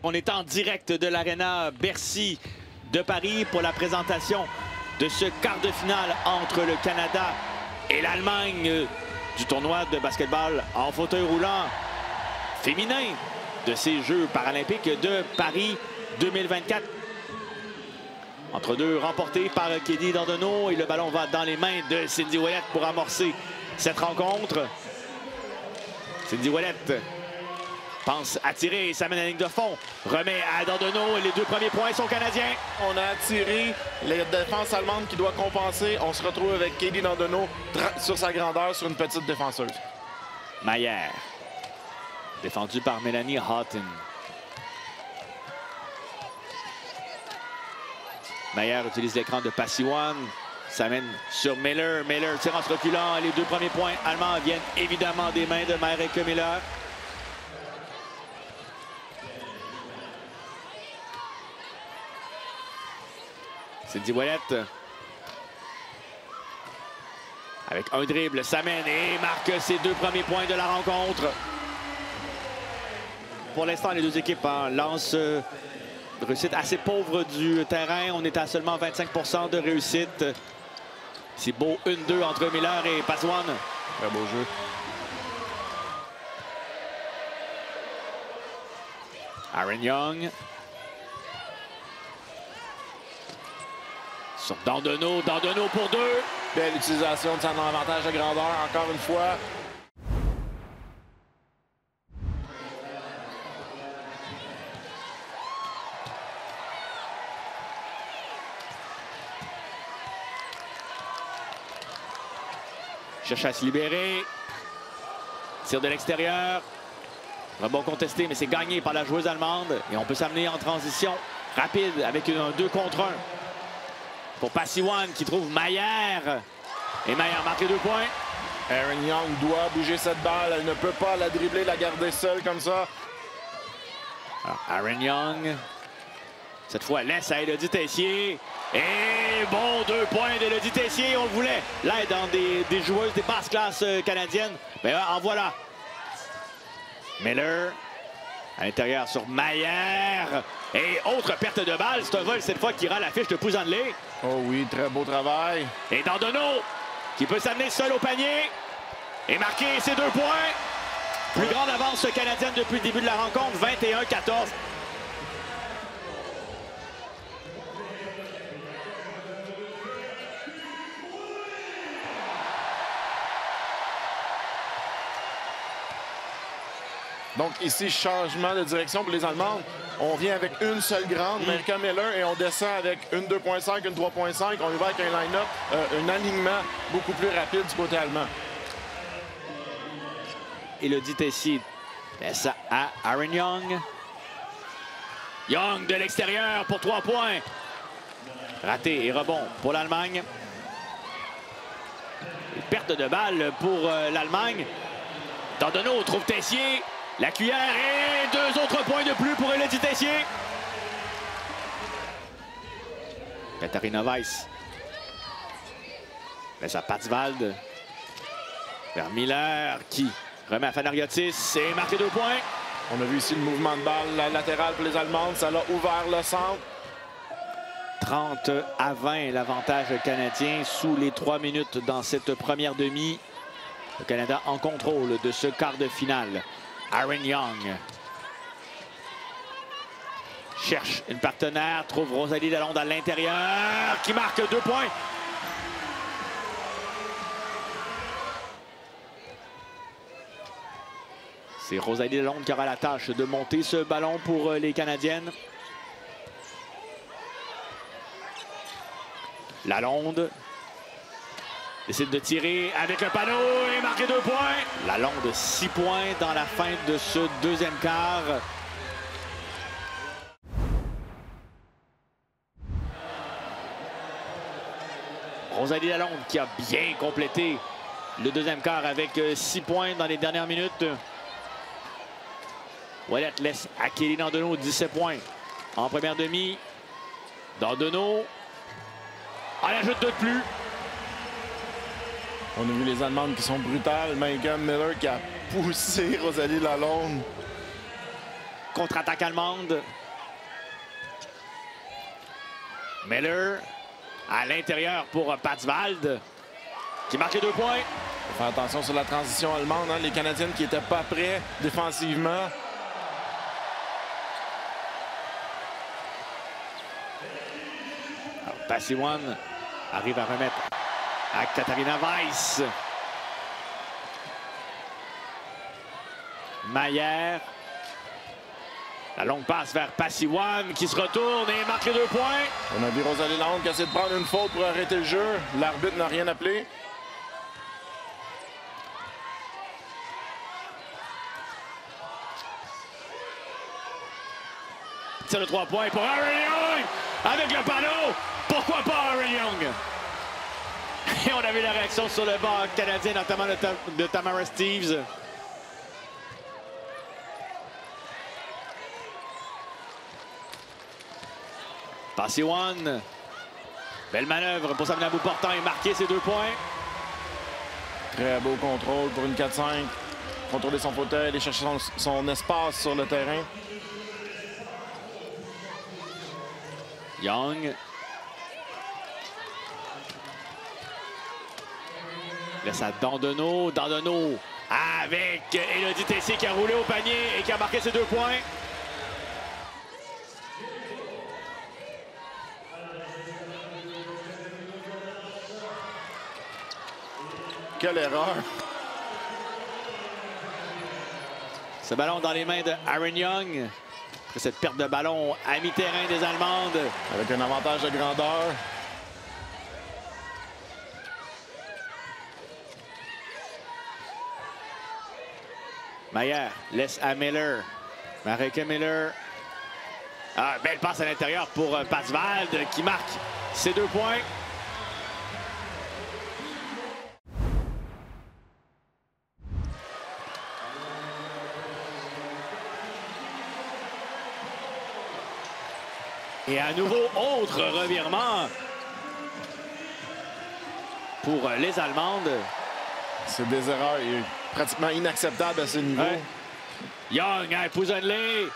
On est en direct de l'Arena Bercy de Paris pour la présentation de ce quart de finale entre le Canada et l'Allemagne du tournoi de basketball en fauteuil roulant féminin de ces Jeux paralympiques de Paris 2024. Entre deux, remporté par Katie Dandonneau et le ballon va dans les mains de Cindy Ouellet pour amorcer cette rencontre. Cindy Ouellet pense à tirer, ça mène à la ligne de fond, remet à Dandonneau et les deux premiers points sont canadiens. On a attiré la défense allemande qui doit compenser. On se retrouve avec Katie Dandonneau sur sa grandeur sur une petite défenseuse. Maillère, défendu par Mélanie Houghton. Maillère utilise l'écran de Passiwan. Ça mène sur Miller. Miller tire en se reculant. Les deux premiers points allemands viennent évidemment des mains de Marijke Miller. Cindy Ouellet. Avec un dribble, ça mène et marque ses deux premiers points de la rencontre. Pour l'instant, les deux équipes lancent réussite assez pauvre du terrain. On est à seulement 25% de réussite. C'est beau 1-2 entre Miller et Passiwan. Très beau jeu. Aaron Young. Sur Dandonneau. Dandonneau pour deux. Belle utilisation de son avantage de grandeur encore une fois. Cherche à se libérer. Tir de l'extérieur. Rebond contesté, mais c'est gagné par la joueuse allemande. Et on peut s'amener en transition rapide avec un 2 contre 1. Pour Passiwan qui trouve Maillère. Et Maillère marque les 2 points. Aaron Young doit bouger cette balle. Elle ne peut pas la dribbler, la garder seule comme ça. Alors, Aaron Young. Cette fois, laisse à Élodie Tessier. Et bon, 2 points d'Élodie Tessier. On le voulait. L'aide dans des joueuses des basses classes canadiennes. Mais en voilà. Miller. À l'intérieur sur Maillère. Et autre perte de balle. C'est un vol cette fois qui rend la fiche de Pousanlé. Oh oui, très beau travail. Et Dandonneau qui peut s'amener seul au panier. Et marquer ses 2 points. Plus grande avance canadienne depuis le début de la rencontre. 21-14. Donc ici, changement de direction pour les Allemandes. On vient avec une seule grande, Marijke Miller, et on descend avec une 2.5, une 3.5. On y va avec un line-up, un alignement beaucoup plus rapide du côté allemand. Élodie Tessier laisse à Aaron Young. Young de l'extérieur pour 3 points. Raté et rebond pour l'Allemagne. Perte de balle pour l'Allemagne. Dandonneau trouve Tessier. La cuillère et 2 autres points de plus pour Élodie Tessier. Katharina Weiss. Laisse à Patsvald. Vers Miller qui remet à Fanariotis et marque les 2 points. On a vu ici le mouvement de balle latéral pour les Allemandes. Ça l'a ouvert le centre. 30-20 l'avantage canadien sous les 3 minutes dans cette première demi. Le Canada en contrôle de ce quart de finale. Aaron Young cherche une partenaire, trouve Rosalie Lalonde à l'intérieur qui marque 2 points. C'est Rosalie Lalonde qui aura la tâche de monter ce ballon pour les Canadiennes. Lalonde décide de tirer avec le panneau et marquer 2 points. Lalonde 6 points dans la fin de ce deuxième quart. Rosalie Lalonde qui a bien complété le deuxième quart avec 6 points dans les dernières minutes. Ouellet laisse à Katie Dandonneau 17 points en première demi. Dandonneau en ajoute 2 de plus. On a vu les Allemandes qui sont brutales. Marijke Miller qui a poussé Rosalie Lalonde. contre-attaque allemande. Miller à l'intérieur pour Patswald qui marque les 2 points. Faire attention sur la transition allemande, hein, les Canadiennes qui n'étaient pas prêts défensivement. Passiwan arrive à remettre à Katharina Weiss. Maillère. La longue passe vers Passiwan qui se retourne et marque les 2 points. On a vu Rosalie Lalonde qui essaie de prendre une faute pour arrêter le jeu. L'arbitre n'a rien appelé. Tire de 3 points pour Aaron Young avec le panneau. Pourquoi pas Aaron Young? Et on a vu la réaction sur le banc canadien, notamment de Tamara Steeves. Passiwan. Belle manœuvre pour s'amener à bout portant et marquer ses 2 points. Très beau contrôle pour une 4-5. Contrôler son fauteuil, aller chercher son espace sur le terrain. Young. Laisse à Dandonneau. Dandonneau avec Élodie Tessier qui a roulé au panier et qui a marqué ses 2 points. Quelle erreur! Ce ballon dans les mains de Aaron Young. Après cette perte de ballon à mi-terrain des Allemandes. Avec un avantage de grandeur. Maillère laisse à Miller. Marika Miller. Ah, belle passe à l'intérieur pour Patswald qui marque ses 2 points. Et à nouveau, autre revirement pour les Allemandes. C'est des erreurs pratiquement inacceptables à ce niveau. Ouais. Young à Pouzenlé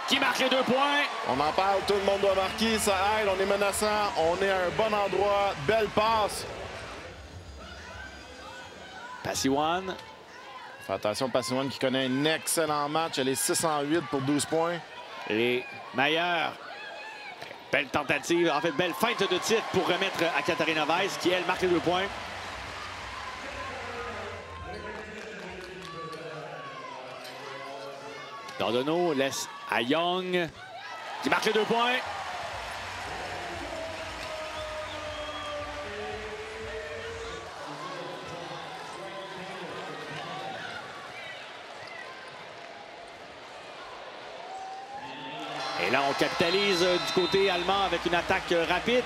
qui marque les 2 points. On en parle, tout le monde doit marquer, ça aide, on est menaçant, on est à un bon endroit, belle passe. Passiwan. Fais attention, Passiwan qui connaît un excellent match, elle est 608 pour 12 points. Les meilleurs. Belle tentative, en fait, belle feinte de titre pour remettre à Katharina Weiss qui, elle, marque les 2 points. Dandonneau laisse à Young qui marque les 2 points. Et là, on capitalise du côté allemand avec une attaque rapide.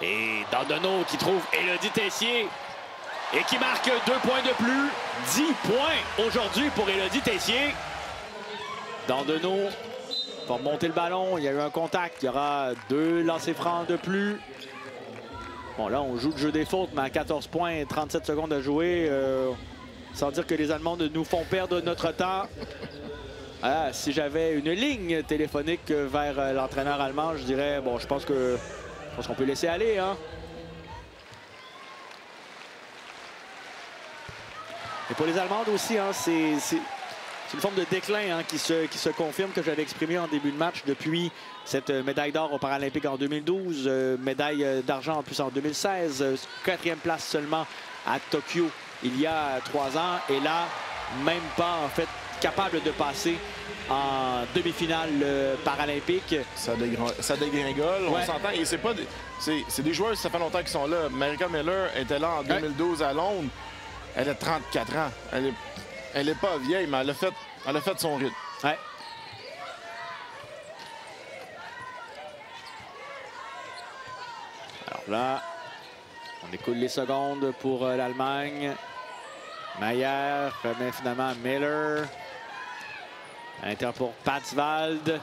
Et Dandonneau qui trouve Élodie Tessier et qui marque 2 points de plus. 10 points aujourd'hui pour Élodie Tessier. Dandonneau va remonter le ballon. Il y a eu un contact. Il y aura 2 lancers francs de plus. Bon, là, on joue le jeu des fautes, mais à 14 points et 37 secondes à jouer, sans dire que les Allemands nous font perdre notre temps. Ah, si j'avais une ligne téléphonique vers l'entraîneur allemand, je dirais, bon, je pense qu'on peut laisser aller, hein. Et pour les Allemandes aussi, hein, c'est une forme de déclin qui se confirme que j'avais exprimé en début de match depuis cette médaille d'or aux Paralympiques en 2012, médaille d'argent en plus en 2016, 4e place seulement à Tokyo il y a 3 ans. Et là, même pas en fait capable de passer en demi-finale paralympique. Ça dégringole, ouais. On s'entend. Et c'est pas c'est des joueurs, ça fait longtemps qu'ils sont là. Marika Miller était là en 2012 à Londres. Elle a 34 ans. Elle est pas vieille, mais elle a fait son rythme. Ouais. Alors là, on écoule les secondes pour l'Allemagne. Mayer remet finalement à Miller. À l'intérieur pour Patswald.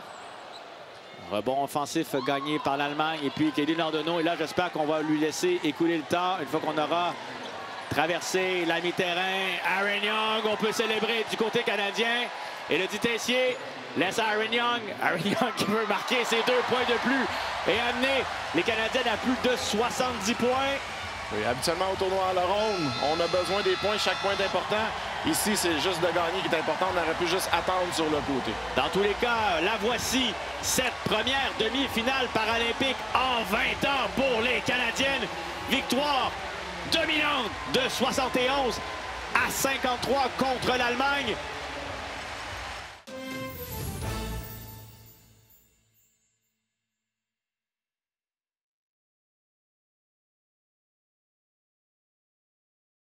Rebond offensif gagné par l'Allemagne. Et puis Kelly Landonneau. Et là, j'espère qu'on va lui laisser écouler le temps une fois qu'on aura traversé la mi-terrain. Aaron Young, on peut célébrer du côté canadien. Et le dit Tessier laisse Aaron Young. Aaron Young qui veut marquer ses 2 points de plus et amener les Canadiens à plus de 70 points. Oui, habituellement au tournoi à la ronde, on a besoin des points, chaque point est important. Ici, c'est juste de gagner qui est important. On aurait pu juste attendre sur le côté. Dans tous les cas, la voici, cette première demi-finale paralympique en 20 ans pour les Canadiennes. Victoire dominante de 71 à 53 contre l'Allemagne.